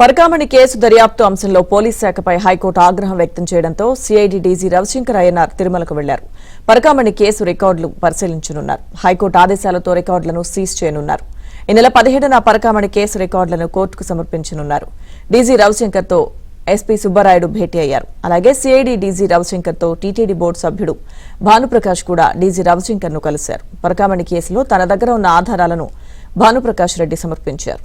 Parakamani case దర్యాప్తు అంశంలో police శాఖపై high court ఆగ్రహం వ్యక్తం చేయడంతో సిఐడి డీజీ రవిశంకర్ అయ్యనార్ తిరుమలకు వెళ్లారు. పరకామణి కేసు రికార్డులు పరిశీలించనున్నారు. హైకోర్టు ఆదేశాలతో రికార్డులను సీజ్ చేయనున్నారు. ఈ నెల 17న పరకామణి కేసు రికార్డులను కోర్టుకు సమర్పించనున్నారు. డీజీ రవిశంకర్ తో ఎస్పీ సుబ్బరాయుడు భేటీ అయ్యారు. అలాగే సిఐడి డీజీ రవిశంకర్ తో టీటీడీ బోర్డు సభ్యుడు భానుప్రకాష్ కూడా డీజీ రవిశంకర్ ను కలిశారు. పరకామణి కేసులో తన దగ్గర ఉన్న ఆధారాలను భానుప్రకాష్ రెడ్డి సమర్పించారు.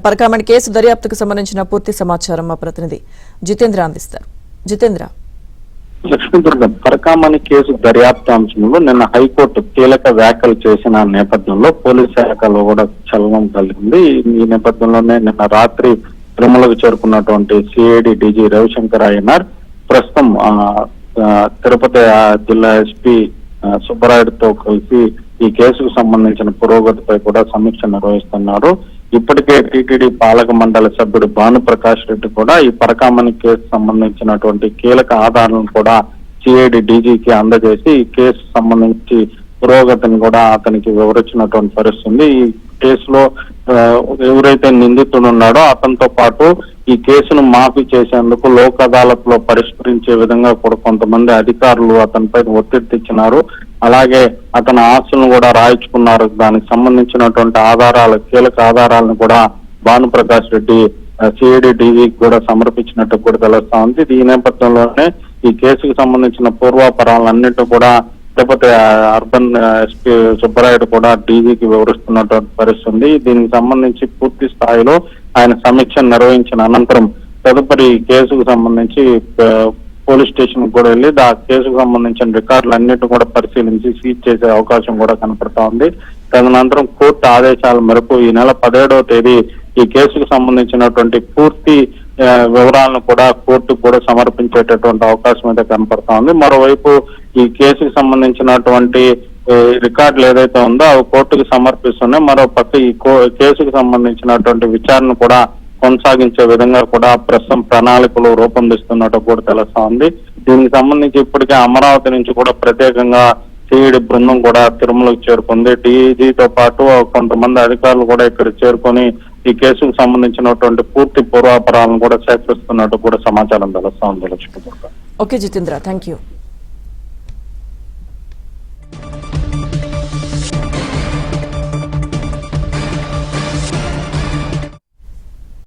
పరకామణి కేసు దర్యాప్తుకు సంబంధించిన పూర్తి సమాచారం మా ప్రతినిధి జితేంద్ర అందిస్తారు. జితేంద్ర, లక్ష్మీదుర్గం పరకామణి కేసు దర్యాప్తు అంశంలో నిన్న హైకోర్టు కీలక వ్యాఖ్యలు చేసిన నేపథ్యంలో పోలీస్ శాఖలో కూడా చలనం కలిగింది. ఈ నేపథ్యంలోనే నిన్న రాత్రి తిరుమలకు చేరుకున్నటువంటి సిఐడి డీజీ రవిశంకర్ అయ్యనార్ ప్రస్తుతం తిరుపతి జిల్లా ఎస్పీ సుబ్బరాయుడుతో కలిసి ఈ కేసుకు సంబంధించిన పురోగతిపై కూడా సమీక్ష నిర్వహిస్తున్నారు. ఇప్పటికే టీటీడీ పాలక మండలి సభ్యుడు భానుప్రకాష్ రెడ్డి కూడా ఈ పరకామణి కేసు సంబంధించినటువంటి కీలక ఆధారాలను కూడా సిఐడి డీజీకి అందజేసి ఈ కేసు సంబంధించి పురోగతిని కూడా అతనికి వివరించినటువంటి పరిస్థితి. ఈ కేసులో ఎవరైతే నిందితుడు ఉన్నాడో అతనితో పాటు ఈ కేసును మాఫీ చేసేందుకు లోక్ అదాలత్ లో పరిష్కరించే విధంగా కూడా కొంతమంది అధికారులు అతనిపై ఒత్తిడి తెచ్చినారు. అలాగే అతని ఆస్తులను కూడా రాయించుకున్నారు. దానికి సంబంధించినటువంటి కీలక ఆధారాలను కూడా భానుప్రకాష్ రెడ్డి సిఐడి డీజీకి కూడా సమర్పించినట్టు కూడా తెలుస్తా ఉంది. ఈ నేపథ్యంలోనే ఈ కేసుకు సంబంధించిన పూర్వాపరాలన్నింటి కూడా తిరుపతి అర్బన్ ఎస్పీ సుబ్బరాయుడు కూడా డీజీకి వివరిస్తున్నటువంటి పరిస్థితి. దీనికి సంబంధించి పూర్తి స్థాయిలో ఆయన సమీక్ష నిర్వహించిన అనంతరం తదుపరి కేసుకు సంబంధించి పోలీస్ స్టేషన్ కూడా వెళ్లి ఆ కేసుకు సంబంధించిన రికార్డులు అన్నింటినీ కూడా పరిశీలించి సీజ్ చేసే అవకాశం కూడా కనపడతా ఉంది. తదనంతరం కోర్టు ఆదేశాల మేరకు ఈ నెల 17వ తేదీ ఈ కేసుకు సంబంధించినటువంటి పూర్తి వివరాలను కూడా కోర్టుకు కూడా సమర్పించేటటువంటి అవకాశం అయితే కనపడతా ఉంది. మరోవైపు ఈ కేసుకు సంబంధించినటువంటి రికార్డులు ఏదైతే ఉందో అవి కోర్టుకు సమర్పిస్తున్నాయి. మరో పక్క ఈ కేసుకు సంబంధించినటువంటి విచారణ కూడా కొనసాగించే విధంగా కూడా ప్రస్తుతం ప్రణాళికలు రూపొందిస్తున్నట్టు కూడా తెలుస్తా ఉంది. దీనికి సంబంధించి ఇప్పటికే అమరావతి నుంచి కూడా ప్రత్యేకంగా సిఐడి బృందం కూడా తిరుమలకు చేరుకుంది. డీజీతో పాటు కొంతమంది అధికారులు కూడా ఇక్కడ చేరుకొని ఈ కేసుకు సంబంధించినటువంటి పూర్తి పూర్వాపరాలను కూడా సేకరిస్తున్నట్టు కూడా సమాచారం తెలుస్తా ఉంది. Lakshmi Durga. Okay Jitendra, thank you.